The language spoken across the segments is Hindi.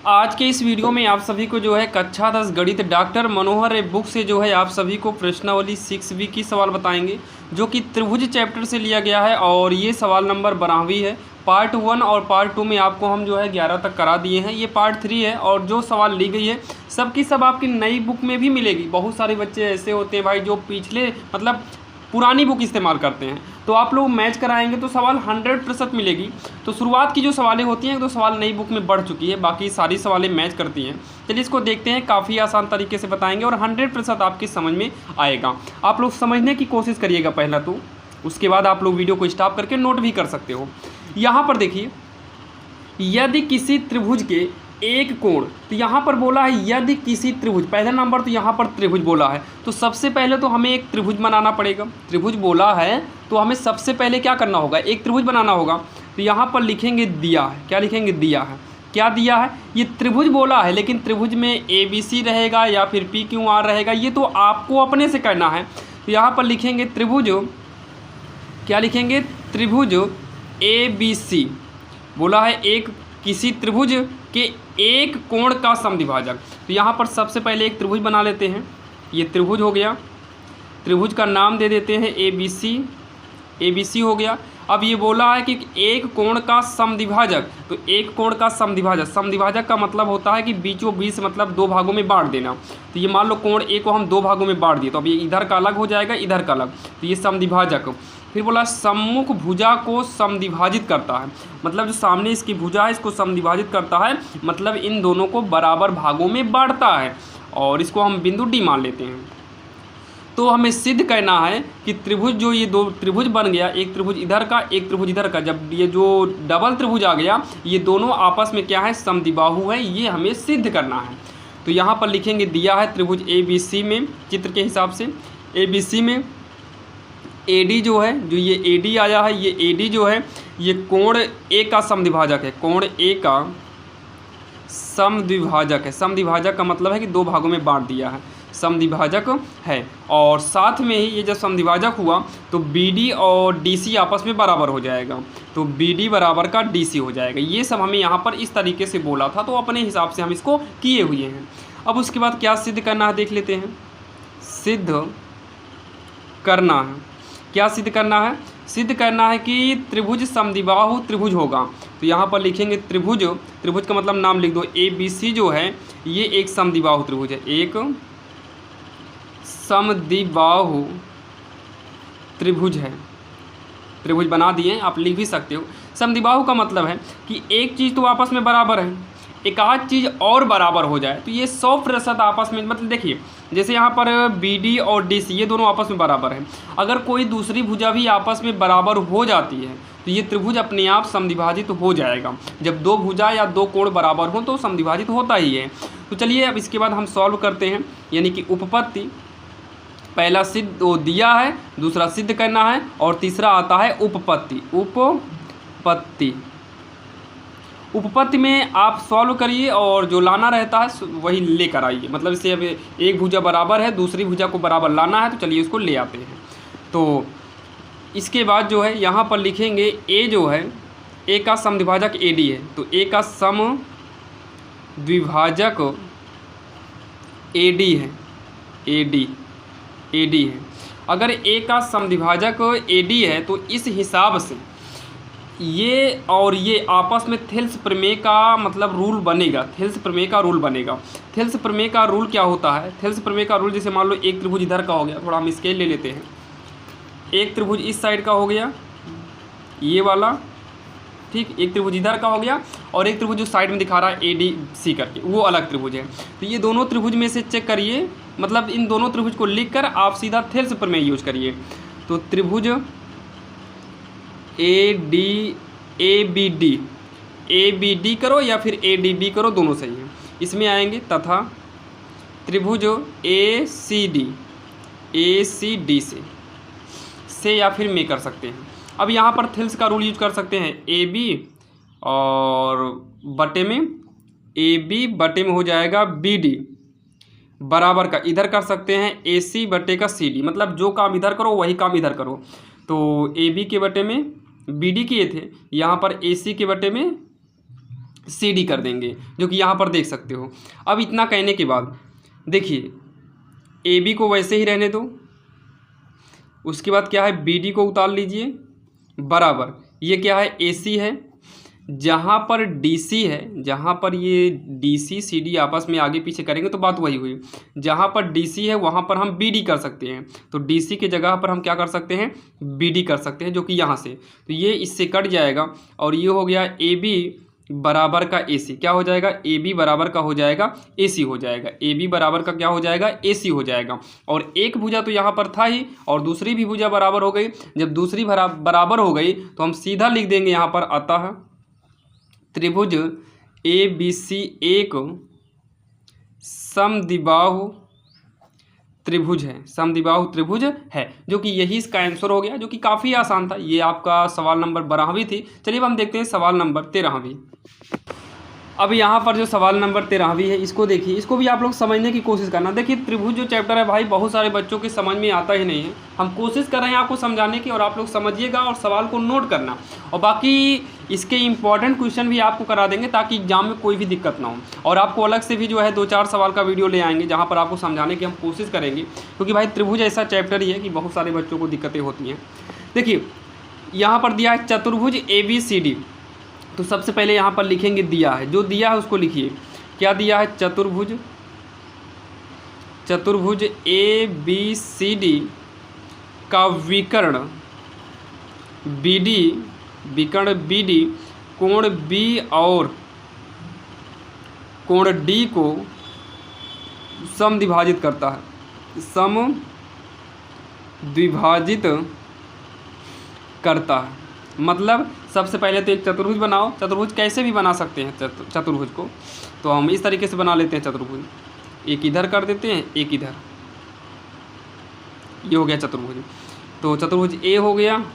आज के इस वीडियो में आप सभी को जो है कक्षा 10 गणित डॉक्टर मनोहर ए बुक से जो है आप सभी को प्रश्नावली 6B की सवाल बताएंगे, जो कि त्रिभुज चैप्टर से लिया गया है। और ये सवाल नंबर 12वीं है। पार्ट 1 और पार्ट 2 में आपको हम जो है 11 तक करा दिए हैं। ये पार्ट 3 है और जो सवाल ली गई है सब की सब आपकी नई बुक में भी मिलेगी। बहुत सारे बच्चे ऐसे होते हैं भाई जो पिछले मतलब पुरानी बुक इस्तेमाल करते हैं, तो आप लोग मैच कराएंगे तो सवाल 100% मिलेगी। तो शुरुआत की जो सवालें होती हैं तो सवाल नई बुक में बढ़ चुकी है, बाकी सारी सवालें मैच करती हैं। चलिए इसको देखते हैं, काफ़ी आसान तरीके से बताएंगे और 100% आपकी समझ में आएगा। आप लोग समझने की कोशिश करिएगा पहला तो, उसके बाद आप लोग वीडियो को स्टॉप करके नोट भी कर सकते हो। यहाँ पर देखिए, यदि किसी त्रिभुज के एक कोण, तो यहाँ पर बोला है यदि किसी त्रिभुज, पहला नंबर तो यहाँ पर त्रिभुज बोला है, तो सबसे पहले तो हमें एक त्रिभुज बनाना पड़ेगा। त्रिभुज बोला है तो हमें सबसे पहले क्या करना होगा, एक त्रिभुज बनाना होगा। तो यहाँ पर लिखेंगे दिया है, क्या लिखेंगे, दिया है। क्या दिया है, ये त्रिभुज बोला है, लेकिन त्रिभुज में ABC रहेगा या फिर PQR रहेगा, ये तो आपको अपने से करना है। तो यहाँ पर लिखेंगे त्रिभुज, क्या लिखेंगे, त्रिभुज ABC बोला है एक किसी त्रिभुज के एक कोण का समद्विभाजक। तो यहाँ पर सबसे पहले एक त्रिभुज बना लेते हैं। ये त्रिभुज हो गया, त्रिभुज का नाम दे देते हैं ABC हो गया। अब ये बोला है कि एक कोण का समद्विभाजक, तो एक कोण का समद्विभाजक, समद्विभाजक का मतलब होता है कि बीचों बीच मतलब दो भागों में बांट देना। तो ये मान लो कोण A को हम दो भागों में बांट दिए, तो अब ये इधर का अलग हो जाएगा, इधर का अलग, तो ये समद्विभाजक। फिर बोला सम्मुख भुजा को समद्विभाजित करता है, मतलब जो सामने इसकी भुजा है इसको समद्विभाजित करता है, मतलब इन दोनों को बराबर भागों में बांटता है, और इसको हम बिंदु D मान लेते हैं। तो हमें सिद्ध करना है कि त्रिभुज, जो ये दो त्रिभुज बन गया, एक त्रिभुज इधर का एक त्रिभुज इधर का, जब ये जो डबल त्रिभुज आ गया, ये दोनों आपस में क्या है, समद्विबाहु है, ये हमें सिद्ध करना है। तो यहाँ पर लिखेंगे दिया है त्रिभुज ABC में, चित्र के हिसाब से ABC में AD जो है, जो ये AD आया है, ये AD जो है ये कोण A का समद्विभाजक है, कोण A का समद्विभाजक है। समद्विभाजक का मतलब है कि दो भागों में बांट दिया है, समद्विभाजक है। और साथ में ही ये जब समद्विभाजक हुआ तो BD और DC आपस में बराबर हो जाएगा, तो BD बराबर का DC हो जाएगा। ये सब हमें यहाँ पर इस तरीके से बोला था, तो अपने हिसाब से हम इसको किए हुए हैं। अब उसके बाद क्या सिद्ध करना है देख लेते हैं। सिद्ध करना है, क्या सिद्ध करना है, सिद्ध करना है कि त्रिभुज समद्विबाहु त्रिभुज होगा। तो यहाँ पर लिखेंगे त्रिभुज, त्रिभुज का मतलब नाम लिख दो, ABC जो है ये एक समद्विबाहु त्रिभुज है, एक समद्विबाहु त्रिभुज है। त्रिभुज बना दिए, आप लिख भी सकते हो। समद्विबाहु का मतलब है कि एक चीज़ तो आपस में बराबर है, एक आध चीज़ और बराबर हो जाए, तो ये 100% आपस में, मतलब देखिए जैसे यहाँ पर BD और DC ये दोनों आपस में बराबर हैं। अगर कोई दूसरी भुजा भी आपस में बराबर हो जाती है तो ये त्रिभुज अपने आप समद्विभाजित हो जाएगा। जब दो भुजा या दो कोण बराबर हो तो समद्विभाजित होता ही है। तो चलिए अब इसके बाद हम सॉल्व करते हैं, यानी कि उपपत्ति। पहला सिद्ध वो दिया है, दूसरा सिद्ध करना है, और तीसरा आता है उपपत्ति। उपपत्ति, उपपत्ति में आप सॉल्व करिए और जो लाना रहता है वही लेकर आइए। मतलब इससे अब एक भुजा बराबर है, दूसरी भुजा को बराबर लाना है, तो चलिए इसको ले आते हैं। तो इसके बाद जो है यहाँ पर लिखेंगे A जो है, A का समद्विभाजक AD है, तो A का समद्विभाजक AD है, AD है। अगर A का समद्विभाजक AD है तो इस हिसाब से ये और ये आपस में थेल्स प्रमेय का मतलब रूल बनेगा, थेल्स प्रमेय का रूल बनेगा। थेल्स प्रमेय का रूल क्या होता है, थेल्स प्रमेय का रूल जैसे मान लो एक त्रिभुज इधर का हो गया, थोड़ा हम स्केल ले लेते हैं। एक त्रिभुज इस साइड का हो गया, ये वाला, ठीक, एक त्रिभुज इधर का हो गया, और एक त्रिभुज जो साइड में दिखा रहा है ADC करके, वो अलग त्रिभुज है। तो ये दोनों त्रिभुज में से चेक करिए, मतलब इन दोनों त्रिभुज को लिख कर आप सीधा थेल्स प्रमेय यूज करिए। तो त्रिभुज ABD करो या फिर ADB करो, दोनों सही है, इसमें आएंगे। तथा त्रिभुज ACD से या फिर में कर सकते हैं। अब यहाँ पर थेल्स का रूल यूज कर सकते हैं, AB और बटे में AB बटे में हो जाएगा BD बराबर का, इधर कर सकते हैं AC बटे का CD, मतलब जो काम इधर करो वही काम इधर करो। तो AB के बटे में BD किए थे, यहाँ पर AC के बटे में CD कर देंगे, जो कि यहाँ पर देख सकते हो। अब इतना कहने के बाद देखिए AB को वैसे ही रहने दो, उसके बाद क्या है BD को उतार लीजिए बराबर, ये क्या है AC है, जहाँ पर DC है, जहाँ पर ये DC CD आपस में आगे पीछे करेंगे तो बात वही हुई, जहाँ पर DC है वहाँ पर हम BD कर सकते हैं, तो DC के जगह पर हम क्या कर सकते हैं BD कर सकते हैं, जो कि यहाँ से, तो ये इससे कट जाएगा और ये हो गया AB बराबर का AC, क्या हो जाएगा AB बराबर का हो जाएगा AC हो जाएगा, AB बराबर का क्या हो जाएगा AC हो जाएगा। और एक भुजा तो यहाँ पर था ही और दूसरी भी भुजा बराबर हो गई। जब दूसरी बराबर हो गई तो हम सीधा लिख देंगे यहाँ पर अतः त्रिभुज ABC एक समद्विबाहु त्रिभुज है, समद्विबाहु त्रिभुज है, जो कि यही इसका आंसर हो गया, जो कि काफ़ी आसान था। ये आपका सवाल नंबर 12वीं थी। चलिए अब हम देखते हैं सवाल नंबर 13वीं। अब यहाँ पर जो सवाल नंबर 13वीं है इसको देखिए, इसको भी आप लोग समझने की कोशिश करना। देखिए त्रिभुज जो चैप्टर है भाई बहुत सारे बच्चों के समझ में आता ही नहीं है, हम कोशिश कर रहे हैं आपको समझाने की और आप लोग समझिएगा और सवाल को नोट करना, और बाकी इसके इंपॉर्टेंट क्वेश्चन भी आपको करा देंगे ताकि एग्जाम में कोई भी दिक्कत ना हो। और आपको अलग से भी जो है 2-4 सवाल का वीडियो ले आएंगे जहाँ पर आपको समझाने की हम कोशिश करेंगे, क्योंकि भाई त्रिभुज ऐसा चैप्टर ही है कि बहुत सारे बच्चों को दिक्कतें होती हैं। देखिए यहाँ पर दिया है चतुर्भुज ABCD, तो सबसे पहले यहाँ पर लिखेंगे दिया है, जो दिया है उसको लिखिए। क्या दिया है चतुर्भुज ABCD का विकर्ण BD कोण B और कोण D को समद्विभाजित करता है, समद्विभाजित करता है। मतलब सबसे पहले तो एक चतुर्भुज बनाओ। चतुर्भुज कैसे भी बना सकते हैं चतुर्भुज को, तो हम इस तरीके से बना लेते हैं चतुर्भुज, एक इधर कर देते हैं एक इधर, ये हो गया चतुर्भुज। तो चतुर्भुज A हो गया,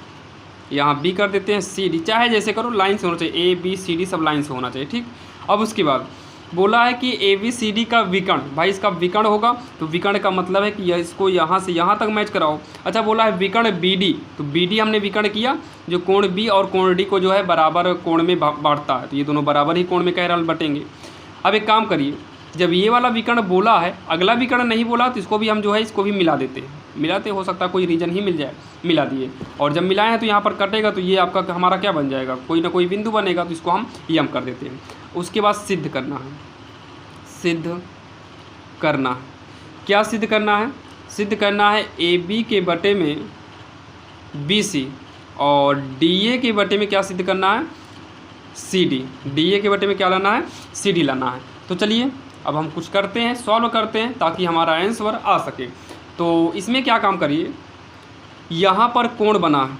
यहाँ B कर देते हैं, CD चाहे जैसे करो, लाइन से होना चाहिए, ABCD सब लाइन से होना चाहिए, ठीक। अब उसके बाद बोला है कि ABCD का विकर्ण, भाई इसका विकर्ण होगा, तो विकर्ण का मतलब है कि इसको यहाँ से यहाँ तक मैच कराओ। अच्छा बोला है विकर्ण BD, तो BD हमने विकर्ण किया जो कोण B और कोण D को जो है बराबर कोण में बांटता है, तो ये दोनों बराबर ही कोण में कह रहा बटेंगे। अब एक काम करिए, जब ये वाला विकर्ण बोला है, अगला विकर्ण नहीं बोला, तो इसको भी हम जो है इसको भी मिला देते हैं, मिलाते हो सकता है कोई रीजन ही मिल जाए, मिला दिए। और जब मिलाए हैं तो यहाँ पर कटेगा, तो ये आपका हमारा क्या बन जाएगा, कोई ना कोई बिंदु बनेगा, तो इसको हम यम कर देते हैं। उसके बाद सिद्ध करना है, सिद्ध करना है, क्या सिद्ध करना है, सिद्ध करना है AB के बटे में BC और DA के बटे में क्या सिद्ध करना है CD, DA के बटे में क्या लाना है CD लाना है। तो चलिए अब हम कुछ करते हैं, सॉल्व करते हैं ताकि हमारा आंसर आ सके। तो इसमें क्या काम करिए, यहाँ पर कोण बना है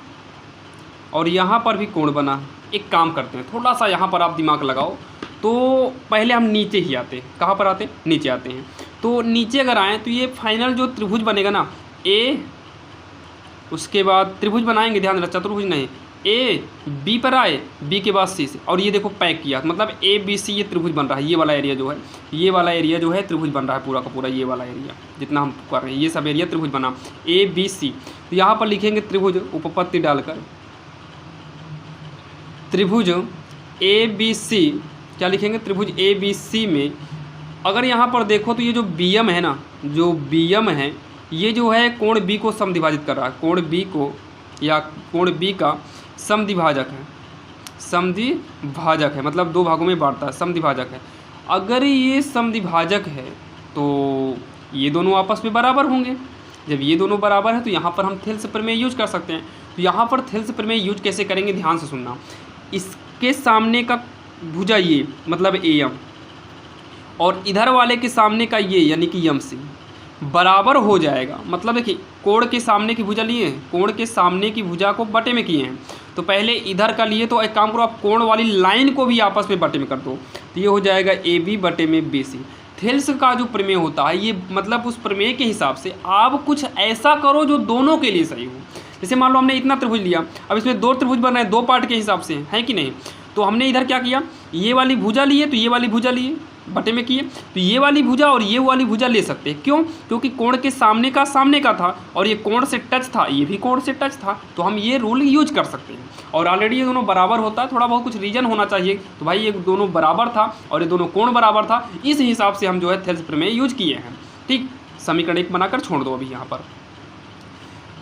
और यहाँ पर भी कोण बना है। एक काम करते हैं, थोड़ा सा यहाँ पर आप दिमाग लगाओ, तो पहले हम नीचे ही आते हैं। कहाँ पर आते हैं, नीचे आते हैं। तो नीचे अगर आएँ तो ये फाइनल जो त्रिभुज बनेगा ना A, उसके बाद त्रिभुज बनाएंगे, ध्यान रखना चतुर्भुज नहीं, AB पर आए, B के बाद C से, और ये देखो पैक किया, मतलब ABC ये त्रिभुज बन रहा है। ये वाला एरिया जो है, ये वाला एरिया जो है त्रिभुज बन रहा है पूरा का पूरा, ये वाला एरिया जितना हम कर रहे हैं ये सब एरिया त्रिभुज बना ABC। तो यहाँ पर लिखेंगे त्रिभुज, उपपत्ति डालकर त्रिभुज ABC, क्या लिखेंगे त्रिभुज ABC में अगर यहाँ पर देखो तो ये जो BM है ना, जो BM है ये जो है कोण B को समद्विभाजित कर रहा है, कोण B को या कोण B का समद्विभाजक है, समद्विभाजक है, मतलब दो भागों में बांटता है, समद्विभाजक है। अगर ये समद्विभाजक है तो ये दोनों आपस में बराबर होंगे। जब ये दोनों बराबर है तो यहाँ पर हम थेल्स प्रमेय यूज कर सकते हैं। तो यहाँ पर थेल्स प्रमेय यूज कैसे करेंगे, ध्यान से सुनना। इसके सामने का भुजा ये मतलब AM और इधर वाले के सामने का ये यानी कि MC बराबर हो जाएगा। मतलब देखिए कोण के सामने की भुजा लिए हैं, कोण के सामने की भुजा को बटे में किए हैं, तो पहले इधर का लिए, तो एक काम करो आप कोण वाली लाइन को भी आपस में बटे में कर दो, तो ये हो जाएगा AB बटे में BC। थेल्स का जो प्रमेय होता है ये मतलब उस प्रमेय के हिसाब से आप कुछ ऐसा करो जो दोनों के लिए सही हो। जैसे मान लो हमने इतना त्रिभुज लिया, अब इसमें दो त्रिभुज बन रहे हैं, दो पार्ट के हिसाब से है कि नहीं। तो हमने इधर क्या किया, ये वाली भुजा लिए तो ये वाली भुजा लिए, बटे में किए, तो ये वाली भुजा और ये वाली भुजा ले सकते हैं। क्यों? क्योंकि कोण के सामने का था और ये कोण से टच था, ये भी कोण से टच था, तो हम ये रूल यूज कर सकते हैं। और ऑलरेडी ये दोनों बराबर होता है, थोड़ा बहुत कुछ रीजन होना चाहिए, तो भाई ये दोनों बराबर था और ये दोनों कोण बराबर था, इस हिसाब से हम जो है थेल्स प्रमेय यूज किए हैं। ठीक, समीकरण 1 बनाकर छोड़ दो अभी यहाँ पर।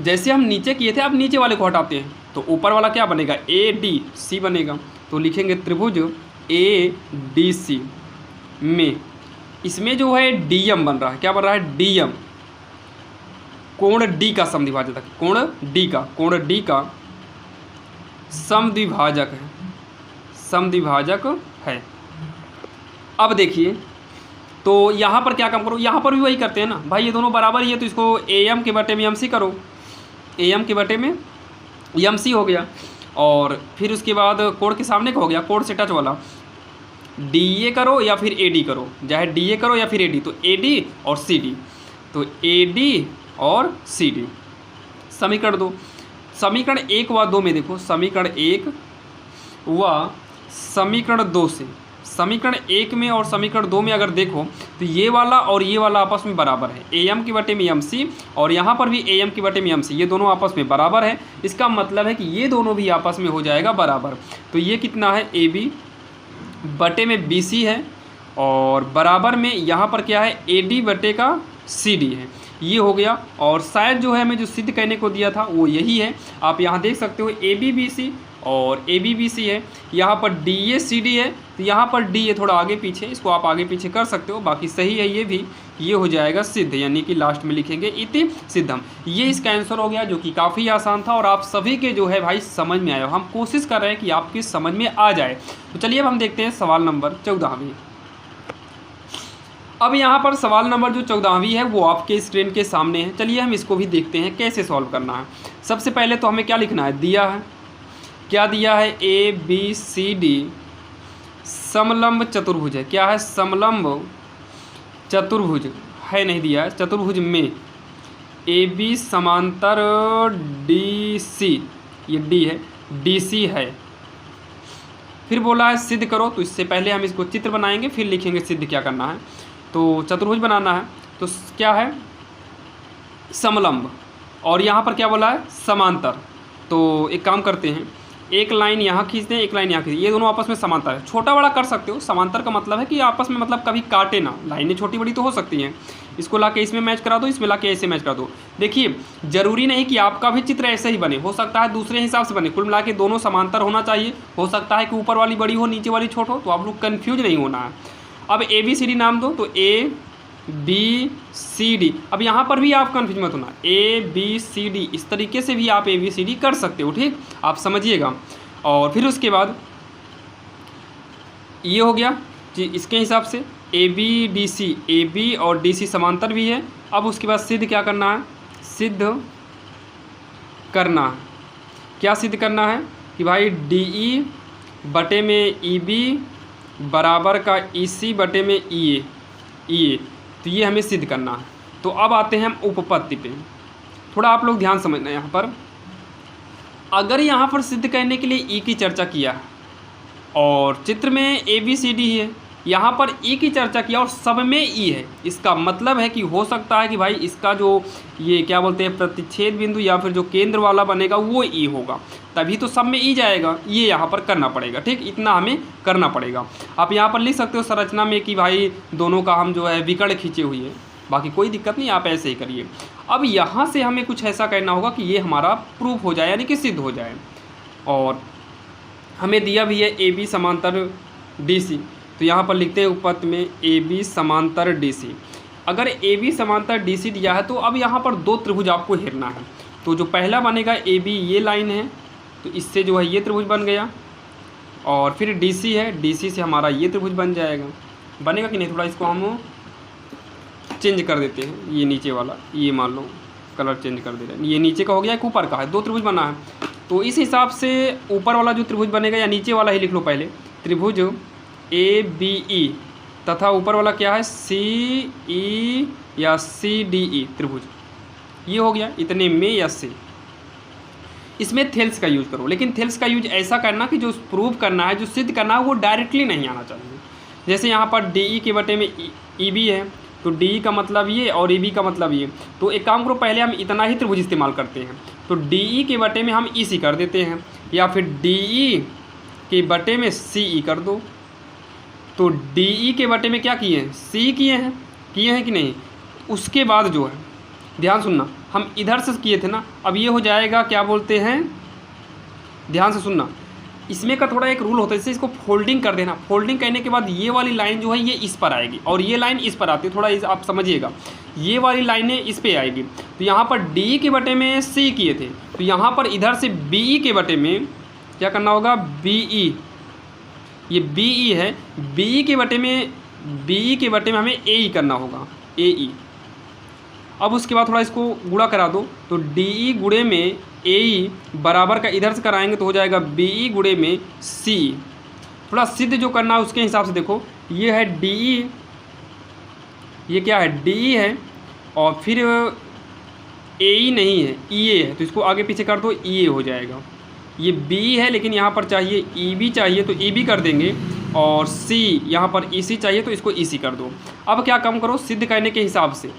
जैसे हम नीचे किए थे, अब नीचे वाले को हटाते हैं, तो ऊपर वाला क्या बनेगा, ADC बनेगा। तो लिखेंगे त्रिभुज ADC में, इसमें जो है DM बन रहा है, क्या बन रहा है, DM, कोण D का समद्विभाजक है, कोण D का समद्विभाजक है। अब देखिए, तो यहाँ पर क्या काम करो, यहाँ पर भी वही करते हैं ना भाई, ये दोनों बराबर ही है, तो इसको AM के बटे में MC करो, AM के बटे में MC हो गया। और फिर उसके बाद कोण के सामने का हो गया, कोण से टच वाला, DA करो या फिर AD करो, चाहे DA करो या फिर AD, तो AD और CD, तो AD और CD। समीकरण 2, समीकरण 1 व 2 में देखो, समीकरण 1 व समीकरण 2 से, समीकरण 1 में और समीकरण 2 में अगर देखो तो ये वाला और ये वाला आपस में बराबर है, AM के बटे में MC, और यहाँ पर भी AM के बटे में MC, ये दोनों आपस में बराबर है। इसका मतलब है कि ये दोनों भी आपस में हो जाएगा बराबर। तो ये कितना है, AB बटे में BC है, और बराबर में यहाँ पर क्या है, AD बटे का CD है, ये हो गया। और शायद जो है हमें जो सिद्ध करने को दिया था वो यही है, आप यहाँ देख सकते हो ABBC और ABBC है, यहाँ पर DACD है, तो यहाँ पर D है थोड़ा आगे पीछे, इसको आप आगे पीछे कर सकते हो, बाकी सही है ये भी, ये हो जाएगा सिद्ध, यानी कि लास्ट में लिखेंगे इति सिद्धम। ये इसका आंसर हो गया, जो कि काफ़ी आसान था और आप सभी के जो है भाई समझ में आया। हम कोशिश कर रहे हैं कि आपकी समझ में आ जाए। तो चलिए अब हम देखते हैं सवाल नंबर 14वीं। अब यहाँ पर सवाल नंबर जो 14वीं है वो आपके स्क्रीन के सामने है। चलिए हम इसको भी देखते हैं कैसे सॉल्व करना है। सबसे पहले तो हमें क्या लिखना है, दिया है, क्या दिया है, ABCD समलंब चतुर्भुज है, क्या है, समलंब चतुर्भुज है, नहीं दिया है, चतुर्भुज में AB समांतर DC, ये D है, DC है। फिर बोला है सिद्ध करो, तो इससे पहले हम इसको चित्र बनाएंगे, फिर लिखेंगे सिद्ध क्या करना है। तो चतुर्भुज बनाना है, तो क्या है, समलंब, और यहाँ पर क्या बोला है, समांतर। तो एक काम करते हैं, एक लाइन यहाँ खींचते हैं, एक लाइन यहाँ खींचते हैं, ये दोनों आपस में समांतर है। छोटा बड़ा कर सकते हो, समांतर का मतलब है कि आपस में मतलब कभी काटे ना, लाइनें छोटी बड़ी तो हो सकती हैं। इसको लाके इसमें मैच करा दो, इसमें लाके ऐसे मैच करा दो। देखिए जरूरी नहीं कि आपका भी चित्र ऐसे ही बने, हो सकता है दूसरे हिसाब से बने। कुल मिला के दोनों समांतर होना चाहिए, हो सकता है कि ऊपर वाली बड़ी हो नीचे वाली छोट हो, तो आप लोग कन्फ्यूज नहीं होना है। अब ABCD नाम दो, तो ABCD। अब यहाँ पर भी आप कन्फ्यूज मत होना, ABCD, इस तरीके से भी आप ABCD कर सकते हो, ठीक, आप समझिएगा। और फिर उसके बाद ये हो गया जी, इसके हिसाब से ABDC, AB और DC समांतर भी है। अब उसके बाद सिद्ध क्या करना है, सिद्ध करना है, क्या सिद्ध करना है कि भाई DE बटे में EB बराबर का EC बटे में EA, तो ये हमें सिद्ध करना है। तो अब आते हैं हम उपपत्ति पे, थोड़ा आप लोग ध्यान समझना। यहाँ पर अगर यहाँ पर सिद्ध करने के लिए E की चर्चा किया और चित्र में ABCD ही है, यहाँ पर E की चर्चा किया और सब में E है, इसका मतलब है कि हो सकता है कि भाई इसका जो ये क्या बोलते हैं प्रतिच्छेद बिंदु या फिर जो केंद्र वाला बनेगा वो E होगा, तभी तो सब में E जाएगा। ये यहाँ पर करना पड़ेगा, ठीक, इतना हमें करना पड़ेगा। आप यहाँ पर लिख सकते हो संरचना में कि भाई दोनों का हम जो है विकर्ण खींचे हुए हैं, बाकी कोई दिक्कत नहीं, आप ऐसे ही करिए। अब यहाँ से हमें कुछ ऐसा करना होगा कि ये हमारा प्रूफ हो जाए, यानी कि सिद्ध हो जाए। और हमें दिया भी है AB समांतर DC, तो यहाँ पर लिखते हैं उपपत्ति में AB समांतर DC। अगर AB समांतर DC दिया है तो अब यहाँ पर दो त्रिभुज आपको हेरना है। तो जो पहला बनेगा AB, ये लाइन है, तो इससे जो है ये त्रिभुज बन गया, और फिर DC है, DC से हमारा ये त्रिभुज बन जाएगा। बनेगा कि नहीं, थोड़ा इसको हम चेंज कर देते हैं, ये नीचे वाला, ये मान लो कलर चेंज कर दे रहे हैं, ये नीचे का हो गया, एक ऊपर का है, दो त्रिभुज बना है। तो इस हिसाब से ऊपर वाला जो त्रिभुज बनेगा, या नीचे वाला ही लिख लो पहले, त्रिभुज ABE, तथा ऊपर वाला क्या है CE या CDE त्रिभुज, ये हो गया इतने में या से। इसमें थेल्स का यूज करो, लेकिन थेल्स का यूज ऐसा करना कि जो प्रूव करना है, जो सिद्ध करना है, वो डायरेक्टली नहीं आना चाहिए। जैसे यहाँ पर डी ई के बटे में ई बी है, तो डी ई का मतलब ये और ई बी का मतलब ये। तो एक काम करो, पहले हम इतना ही त्रिभुज इस्तेमाल करते हैं, तो डी ई के बटे में हम ई सी कर देते हैं, या फिर डी ई के बटे में सी ई कर दो। तो डी ई के बटे में क्या किए हैं, सी किए हैं कि नहीं। उसके बाद जो है, ध्यान सुनना, हम इधर से किए थे ना, अब ये हो जाएगा क्या बोलते हैं, ध्यान से सुनना, इसमें का थोड़ा एक रूल होता है, जैसे इसको फोल्डिंग कर देना। फोल्डिंग करने के बाद ये वाली लाइन जो है ये इस पर आएगी और ये लाइन इस पर आती है, थोड़ा आप समझिएगा, ये वाली लाइनें इस पे आएगी। तो यहाँ पर डी के बटे में सी किए थे, तो यहाँ पर इधर से बी के बटे में क्या करना होगा, बी ई, ये बी ई है, बी के बटे में हमें ए ई करना होगा, ए ई। अब उसके बाद थोड़ा इसको गुणा करा दो, तो डी ई गुणे में ए ई बराबर का इधर से कराएंगे तो हो जाएगा बी ई गुणे में सी। थोड़ा सिद्ध जो करना है उसके हिसाब से देखो, ये है डी ई, ये क्या है, डी ई है, और फिर ए ई नहीं है, ई ए है, तो इसको आगे पीछे कर दो, ई ए हो जाएगा। ये बी है लेकिन यहाँ पर चाहिए ई बी चाहिए, तो ई बी कर देंगे, और सी यहाँ पर ई सी चाहिए तो इसको ई सी कर दो। अब क्या कम करो, सिद्ध करने के हिसाब से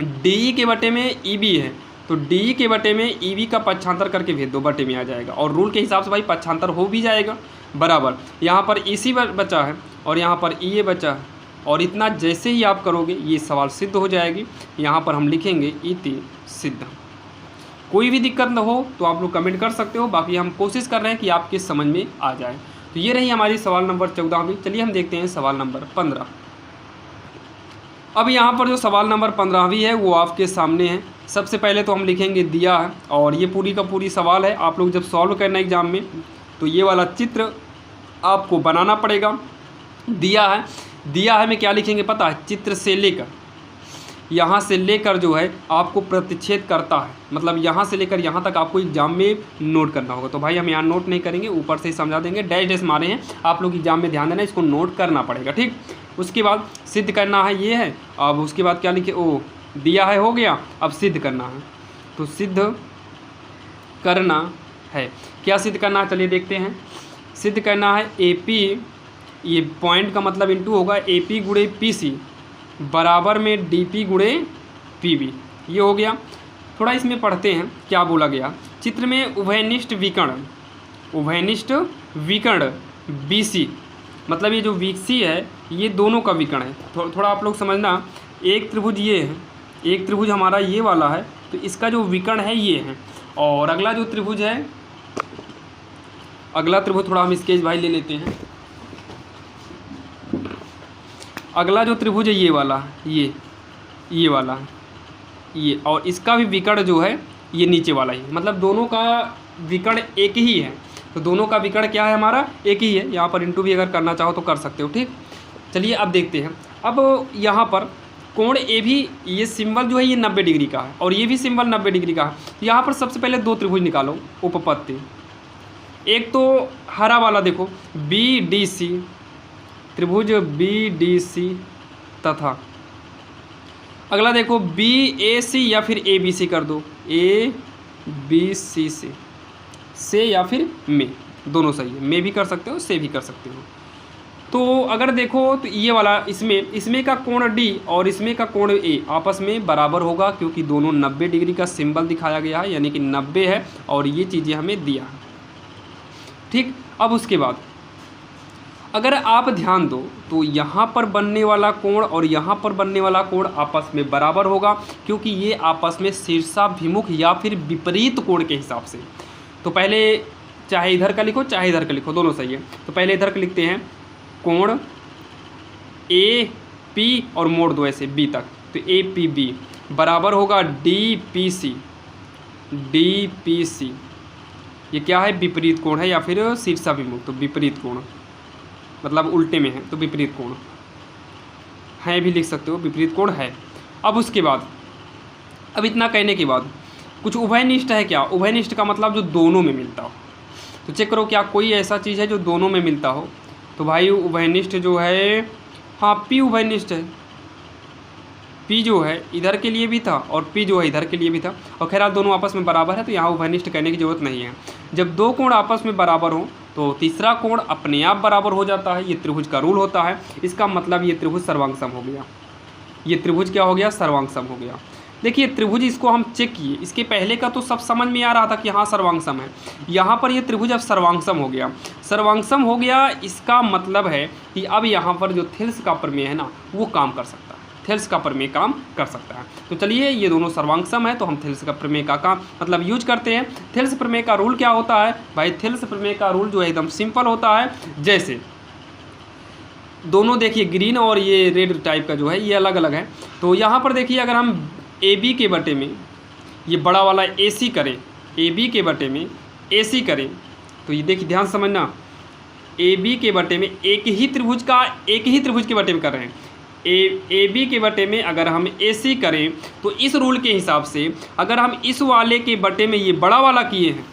डी के बटे में ई बी है, तो डी के बटे में ई बी का पक्षांतर करके भेज दो, बटे में आ जाएगा, और रूल के हिसाब से भाई पक्षांतर हो भी जाएगा बराबर। यहाँ पर ई सी बचा है और यहाँ पर ई ए बचा है, और इतना जैसे ही आप करोगे ये सवाल सिद्ध हो जाएगी। यहाँ पर हम लिखेंगे इति सिद्ध। कोई भी दिक्कत न हो तो आप लोग कमेंट कर सकते हो, बाकी हम कोशिश कर रहे हैं कि आपके समझ में आ जाए। तो ये रही हमारी सवाल नंबर 14वीं। चलिए हम देखते हैं सवाल नंबर 15। अब यहाँ पर जो सवाल नंबर 15वीं है वो आपके सामने है। सबसे पहले तो हम लिखेंगे दिया है, और ये पूरी का पूरी सवाल है। आप लोग जब सॉल्व करना एग्जाम में तो ये वाला चित्र आपको बनाना पड़ेगा। दिया है में क्या लिखेंगे पता है, चित्र से लेकर, यहाँ से लेकर जो है आपको प्रतिच्छेद करता है, मतलब यहाँ से लेकर यहाँ तक आपको एग्जाम में नोट करना होगा। तो भाई हम यहाँ नोट नहीं करेंगे, ऊपर से ही समझा देंगे, डैश डैश मारे हैं, आप लोग एग्जाम में ध्यान देना, इसको नोट करना पड़ेगा, ठीक। उसके बाद सिद्ध करना है, ये है। अब उसके बाद क्या लिखे, ओ दिया है हो गया, अब सिद्ध करना है। तो सिद्ध करना है, क्या सिद्ध करना है चलिए देखते हैं। सिद्ध करना है ए पी, ये पॉइंट का मतलब इंटू होगा, ए पी गुणे पी सी बराबर में डी पी गुणे पी बी, ये हो गया। थोड़ा इसमें पढ़ते हैं क्या बोला गया। चित्र में उभयनिष्ठ विकर्ण बी सी, मतलब ये जो वीसी है ये दोनों का विकर्ण है। थोड़ा आप लोग समझना, एक त्रिभुज ये है, एक त्रिभुज हमारा ये वाला है, तो इसका जो विकर्ण है ये है, और अगला जो त्रिभुज है, अगला त्रिभुज थोड़ा हम स्केच भाई ले लेते हैं। अगला जो त्रिभुज है ये वाला, ये वाला, ये, और इसका भी विकर्ण जो है ये नीचे वाला ही, मतलब दोनों का विकर्ण एक ही है। तो दोनों का विकर्ण क्या है हमारा, एक ही है। यहाँ पर इंटू भी अगर करना चाहो तो कर सकते हो, ठीक। चलिए अब देखते हैं। अब यहाँ पर कोण ए भी, ये सिंबल जो है ये 90 डिग्री का है, और ये भी सिंबल 90 डिग्री का है। तो यहाँ पर सबसे पहले दो त्रिभुज निकालो उपपत्ति। एक तो हरा वाला देखो, बी डी सी, त्रिभुज बी डी सी, तथा अगला देखो बी ए सी या फिर ए बी सी कर दो, ए बी सी से या फिर में, दोनों सही है, में भी कर सकते हो, से भी कर सकते हो। तो अगर देखो तो ये वाला, इसमें का कोण डी और इसमें का कोण ए आपस में बराबर होगा, क्योंकि दोनों 90 डिग्री का सिंबल दिखाया गया है, यानी कि 90 है, और ये चीज़ें हमें दिया है, ठीक। अब उसके बाद अगर आप ध्यान दो तो यहाँ पर बनने वाला कोण और यहाँ पर बनने वाला कोण आपस में बराबर होगा, क्योंकि ये आपस में शीर्षाभिमुख या फिर विपरीत कोण के हिसाब से। तो पहले चाहे इधर का लिखो चाहे इधर का लिखो, दोनों सही है। तो पहले इधर का लिखते हैं, कोण ए पी और मोड़ दो ऐसे बी तक, तो ए पी बी बराबर होगा D P C, D P C. ये क्या है, विपरीत कोण है या फिर शीर्षाभिमुख, तो विपरीत कोण मतलब उल्टे में है, तो विपरीत कोण है भी लिख सकते हो, विपरीत कोण है। अब उसके बाद, अब इतना कहने के बाद कुछ उभयनिष्ठ है क्या, उभयनिष्ठ का मतलब जो दोनों में मिलता हो। तो चेक करो क्या कोई ऐसा चीज़ है जो दोनों में मिलता हो। तो भाई उभयनिष्ठ जो है, हाँ पी उभयनिष्ठ है, पी जो है इधर के लिए भी था और पी जो है इधर के लिए भी था, और खैर दोनों आपस में बराबर है, तो यहाँ उभयनिष्ठ कहने की जरूरत नहीं है। जब दो कोण आपस में बराबर हो तो तीसरा कोण अपने आप बराबर हो जाता है। ये त्रिभुज का रूल होता है। इसका मतलब ये त्रिभुज सर्वांग सम हो गया। ये त्रिभुज क्या हो गया? सर्वांग सम हो गया। देखिए त्रिभुज इसको हम चेक किए, इसके पहले का तो सब समझ में आ रहा था कि हाँ सर्वांग सम है। यहाँ पर ये त्रिभुज अब सर्वांग सम हो गया। सर्वांग सम हो गया, इसका मतलब है कि अब यहाँ पर जो थेल्स का प्रमेय है ना वो काम कर सकता है। थेल्स का प्रमेय काम कर सकता है। तो चलिए ये दोनों सर्वांग सम है तो हम थेल्स का प्रमेय का काम मतलब यूज करते हैं। थेल्स प्रमेय का रूल क्या होता है भाई? थेल्स प्रमेय का रूल जो है एकदम सिंपल होता है। जैसे दोनों देखिए ग्रीन और ये रेड टाइप का जो है ये अलग अलग है। तो यहाँ पर देखिए अगर हम ए बी के बटे में ये बड़ा वाला ए सी करें, ए बी के बटे में ए सी करें, तो ये देखिए ध्यान समझना, ए बी के बटे में एक ही त्रिभुज के बटे में कर रहे हैं। ए बी के बटे में अगर हम ए सी करें तो इस रूल के हिसाब से अगर हम इस वाले के बटे में ये बड़ा वाला किए हैं,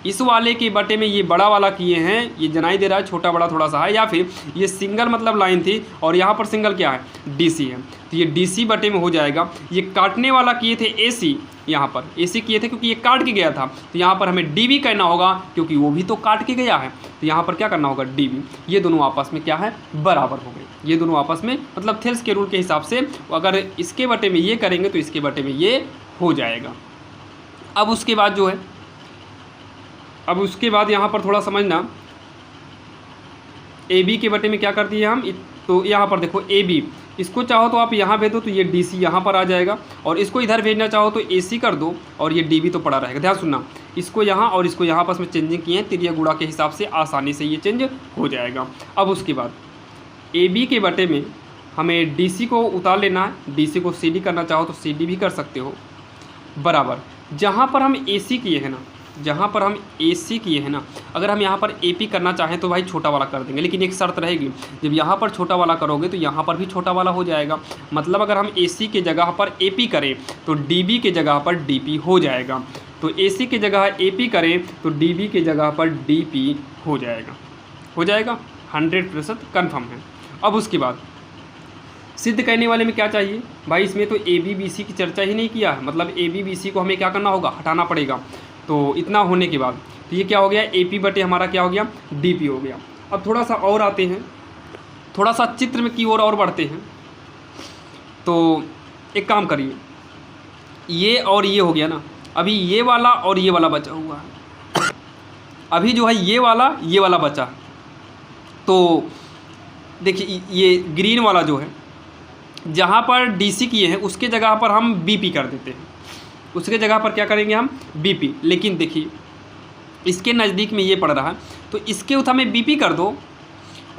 इस वाले के बटे में ये बड़ा वाला किए हैं, ये जनाई दे रहा है छोटा बड़ा थोड़ा सा है, या फिर ये सिंगल मतलब लाइन थी और यहाँ पर सिंगल क्या है? डीसी है, तो ये डीसी बटे में हो जाएगा। ये काटने वाला किए थे एसी, यहाँ पर एसी किए थे क्योंकि ये काट के गया था, तो यहाँ पर हमें डीबी कहना होगा क्योंकि वो भी तो काट के गया है, तो यहाँ पर क्या करना होगा? डीबी। ये दोनों आपस में क्या है? बराबर हो गए। ये दोनों आपस में मतलब थेल्स के रूल के हिसाब से अगर इसके बटे में ये करेंगे तो इसके बटे में ये हो जाएगा। अब उसके बाद जो है, अब उसके बाद यहाँ पर थोड़ा समझना, ए बी के बटे में क्या कर दिए हम? तो यहाँ पर देखो ए बी, इसको चाहो तो आप यहाँ भेज दो तो ये डी सी यहाँ पर आ जाएगा, और इसको इधर भेजना चाहो तो ए सी कर दो और ये डी बी तो पड़ा रहेगा। ध्यान सुनना, इसको यहाँ और इसको यहाँ आपस में चेंजिंग किए हैं, तिरिया गुणा के हिसाब से आसानी से ये चेंज हो जाएगा। अब उसके बाद ए बी के बटे में हमें डी सी को उतार लेना है, डी सी को सी डी करना चाहो तो सी डी भी कर सकते हो, बराबर। जहाँ पर हम ए सी किए हैं ना, जहाँ पर हम AC किए हैं ना, अगर हम यहाँ पर AP करना चाहें तो भाई छोटा वाला कर देंगे, लेकिन एक शर्त रहेगी, जब यहाँ पर छोटा वाला करोगे तो यहाँ पर भी छोटा वाला हो जाएगा। मतलब अगर हम AC के जगह पर AP करें तो DB के जगह पर DP हो जाएगा, तो AC के जगह AP करें तो DB के जगह पर DP हो जाएगा, 100% कन्फर्म है। अब उसके बाद सिद्ध करने वाले में क्या चाहिए भाई? इसमें तो ABBC की चर्चा ही नहीं किया है, मतलब ABBC को हमें क्या करना होगा? हटाना पड़ेगा। तो इतना होने के बाद तो ये क्या हो गया? AP बटे हमारा क्या हो गया? DP हो गया। अब थोड़ा सा और आते हैं, थोड़ा सा चित्र में की ओर और बढ़ते हैं। तो एक काम करिए, ये और ये हो गया ना, अभी ये वाला और ये वाला बचा हुआ है। अभी जो है ये वाला बचा। तो देखिए ये ग्रीन वाला जो है, जहाँ पर DC किए हैं उसके जगह पर हम BP कर देते हैं, उसके जगह पर क्या करेंगे? हम BP। लेकिन देखिए इसके नज़दीक में ये पड़ रहा है तो इसके उठा में BP कर दो,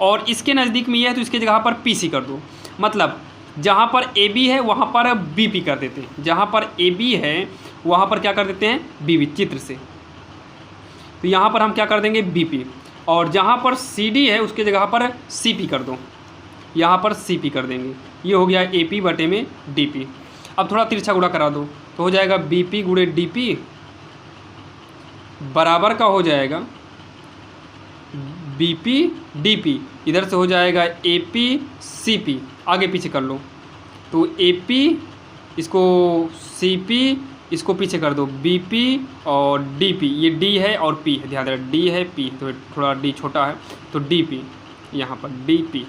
और इसके नज़दीक में ये है तो इसके जगह पर PC कर दो। मतलब जहाँ पर AB है वहाँ पर BP कर देते हैं, जहाँ पर AB है वहाँ पर क्या कर देते हैं? BB, चित्र से। तो यहाँ पर हम क्या कर देंगे? BP। और जहाँ पर CD है उसके जगह पर CP कर दो, यहाँ पर CP कर देंगे। ये हो गया AP बटे में DP। अब थोड़ा तिरछा गुणा करा दो तो हो जाएगा BP गुणे DP बराबर का हो जाएगा BP DP, इधर से हो जाएगा AP CP। आगे पीछे कर लो तो AP, इसको CP, इसको पीछे कर दो BP और DP। ये D है और P है, ध्यान रखना D है P, तो थोड़ा D छोटा है तो DP, यहाँ पर DP।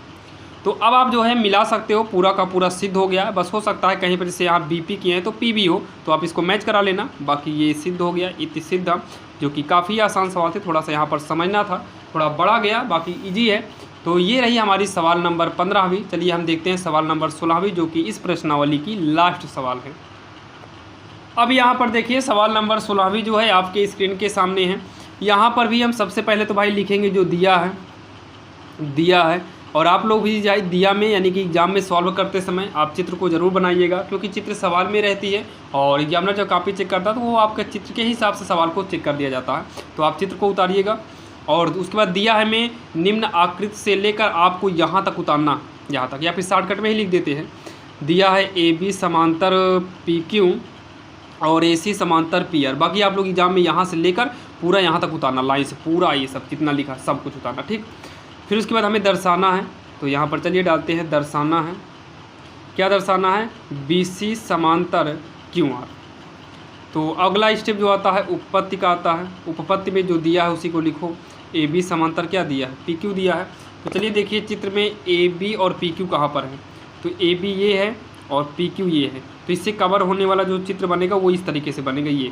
तो अब आप जो है मिला सकते हो, पूरा का पूरा सिद्ध हो गया है। बस हो सकता है कहीं पर जैसे आप BP किए हैं तो PB हो, तो आप इसको मैच करा लेना। बाकी ये सिद्ध हो गया, इति सिद्ध, जो कि काफ़ी आसान सवाल थे, थोड़ा सा यहाँ पर समझना था, थोड़ा बड़ा गया, बाकी ईजी है। तो ये रही हमारी सवाल नंबर 15वीं। चलिए हम देखते हैं सवाल नंबर 16वीं, जो कि इस प्रश्नावली की लास्ट सवाल है। अब यहाँ पर देखिए सवाल नंबर 16वीं जो है आपके स्क्रीन के सामने है। यहाँ पर भी हम सबसे पहले तो भाई लिखेंगे जो दिया है, और आप लोग भी जाए दिया में, यानी कि एग्जाम में सॉल्व करते समय आप चित्र को ज़रूर बनाइएगा, क्योंकि चित्र सवाल में रहती है और एग्जामिनर जब कॉपी चेक करता है तो वो आपके चित्र के हिसाब से सवाल को चेक कर दिया जाता है। तो आप चित्र को उतारिएगा, और उसके बाद दिया है हमें निम्न आकृति से लेकर आपको यहाँ तक उतारना, यहाँ तक, या फिर शॉर्टकट में ही लिख देते हैं। दिया है AB समांतर PQ और AC समांतर PR। बाकी आप लोग एग्जाम में यहाँ से लेकर पूरा यहाँ तक उतारना, लाइन से पूरा ये सब कितना लिखा सब कुछ उतारना, ठीक। फिर उसके बाद हमें दर्शाना है, तो यहाँ पर चलिए डालते हैं दर्शाना है। क्या दर्शाना है? BC समांतर QR। तो अगला स्टेप जो आता है उपपत्ति का आता है। उपपत्ति में जो दिया है उसी को लिखो। ए बी समांतर क्या दिया है, पी क्यू दिया है। तो चलिए देखिए चित्र में ए बी और पी क्यू कहाँ पर है, तो ए बी ये है और पी क्यू ये है। तो इससे कवर होने वाला जो चित्र बनेगा वो इस तरीके से बनेगा। ये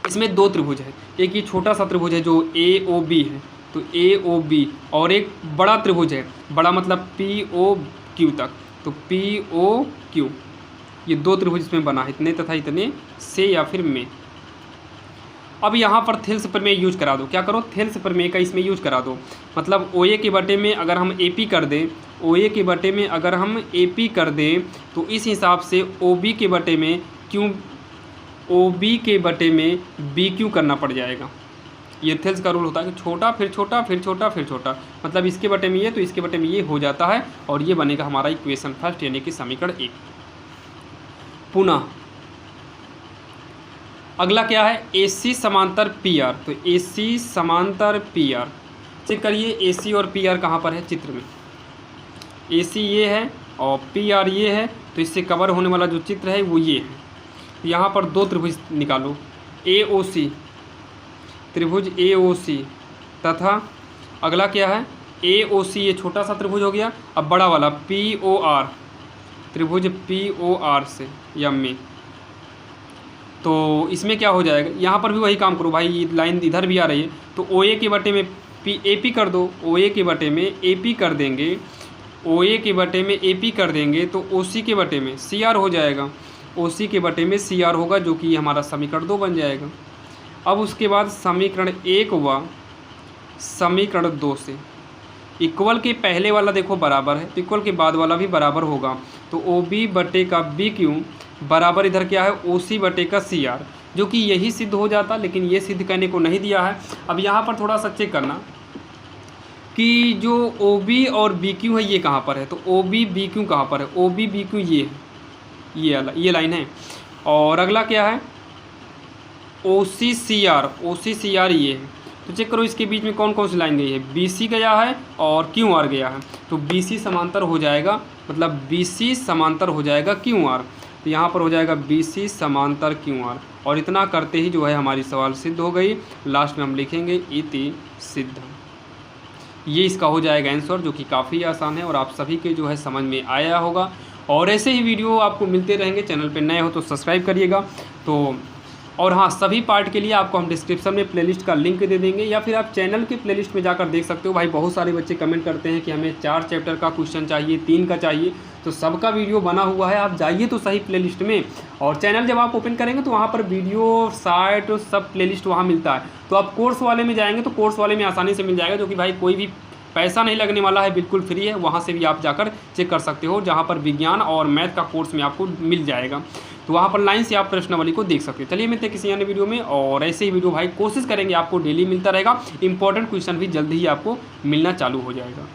इसमें दो त्रिभुज है, एक ये छोटा सा त्रिभुज है जो ए ओ बी है, तो ए ओ बी, और एक बड़ा त्रिभुज है, बड़ा मतलब पी ओ क्यू तक, तो पी ओ क्यू। ये दो त्रिभुज इसमें बना है, इतने तथा इतने से या फिर में। अब यहाँ पर थेल्स प्रमेय यूज करा दो, क्या करो, थेल्स प्रमेय का इसमें यूज करा दो। मतलब ओ ए के बटे में अगर हम ए पी कर दें, ओ ए के बटे में अगर हम ए पी कर दें, तो इस हिसाब से ओ बी के बटे में क्यों, ओ बी के बटे में बी क्यू करना पड़ जाएगा। ये थेल्स का रूल होता है कि छोटा फिर छोटा फिर छोटा फिर छोटा, मतलब इसके बटे में ये तो इसके बटे में ये हो जाता है, और ये बनेगा हमारा इक्वेशन फर्स्ट यानी कि समीकरण 1। पुनः अगला क्या है, ए सी समांतर पी आर। तो ए सी समांतर पी आर, चेक करिए ए सी और पी आर कहाँ पर है चित्र में। ए सी ये है और पी आर ये है, तो इससे कवर होने वाला जो चित्र है वो ये है। यहाँ पर दो त्रिभुज निकालो, ए ओ सी, त्रिभुज ए ओ सी, तथा अगला क्या है ए ओ सी, ये छोटा सा त्रिभुज हो गया। अब बड़ा वाला पी ओ आर, त्रिभुज पी ओ आर से या में, तो इसमें क्या हो जाएगा, यहाँ पर भी वही काम करो भाई, लाइन इधर भी आ रही है, तो ओ ए के बटे में पी ए पी कर दो, ओ ए के बटे में ए पी कर देंगे, ओ ए के बटे में ए पी कर देंगे, तो ओ सी के बटे में सी आर हो जाएगा, ओ सी के बटे में सी आर होगा, जो कि हमारा समीकरण 2 बन जाएगा। अब उसके बाद समीकरण 1 व समीकरण 2 से इक्वल के पहले वाला देखो बराबर है, तो इक्वल के बाद वाला भी बराबर होगा, तो ओ बी बटे का बी क्यू बराबर इधर क्या है ओ सी बटे का सी आर, जो कि यही सिद्ध हो जाता, लेकिन ये सिद्ध करने को नहीं दिया है। अब यहाँ पर थोड़ा सा चेक करना कि जो ओ बी और बी क्यू है ये कहाँ पर है, तो ओ बी बी क्यू कहाँ पर है, ओ बी बी क्यू ये है, ये लाइन है। और अगला क्या है ओ सी सी आर, ओ सी सी आर ये है। तो चेक करो इसके बीच में कौन कौन सी लाइन गई है, बी सी गया है और क्यू आर गया है, तो बी सी समांतर हो जाएगा, मतलब बी सी समांतर हो जाएगा क्यू आर, तो यहाँ पर हो जाएगा बी सी समांतर क्यू आर। और इतना करते ही जो है हमारी सवाल सिद्ध हो गई। लास्ट में हम लिखेंगे इति सिद्ध, ये इसका हो जाएगा आंसर, जो कि काफ़ी आसान है और आप सभी के जो है समझ में आया होगा। और ऐसे ही वीडियो आपको मिलते रहेंगे, चैनल पे नए हो तो सब्सक्राइब करिएगा। तो और हाँ, सभी पार्ट के लिए आपको हम डिस्क्रिप्शन में प्लेलिस्ट का लिंक दे देंगे, या फिर आप चैनल के प्लेलिस्ट में जाकर देख सकते हो। भाई बहुत सारे बच्चे कमेंट करते हैं कि हमें 4 चैप्टर का क्वेश्चन चाहिए, 3 का चाहिए, तो सबका वीडियो बना हुआ है, आप जाइए तो सही प्लेलिस्ट में। और चैनल जब आप ओपन करेंगे तो वहाँ पर वीडियो साइट सब प्लेलिस्ट वहाँ मिलता है। तो आप कोर्स वाले में जाएंगे तो कोर्स वाले में आसानी से मिल जाएगा, जो कि भाई कोई भी पैसा नहीं लगने वाला है, बिल्कुल फ्री है। वहाँ से भी आप जाकर चेक कर सकते हो, जहाँ पर विज्ञान और मैथ का कोर्स में आपको मिल जाएगा। तो वहाँ पर लाइन से आप प्रश्नावली को देख सकते हो। चलिए मिलते हैं किसी अन्य वीडियो में, और ऐसे ही वीडियो भाई कोशिश करेंगे आपको डेली मिलता रहेगा। इंपॉर्टेंट क्वेश्चन भी जल्दी ही आपको मिलना चालू हो जाएगा।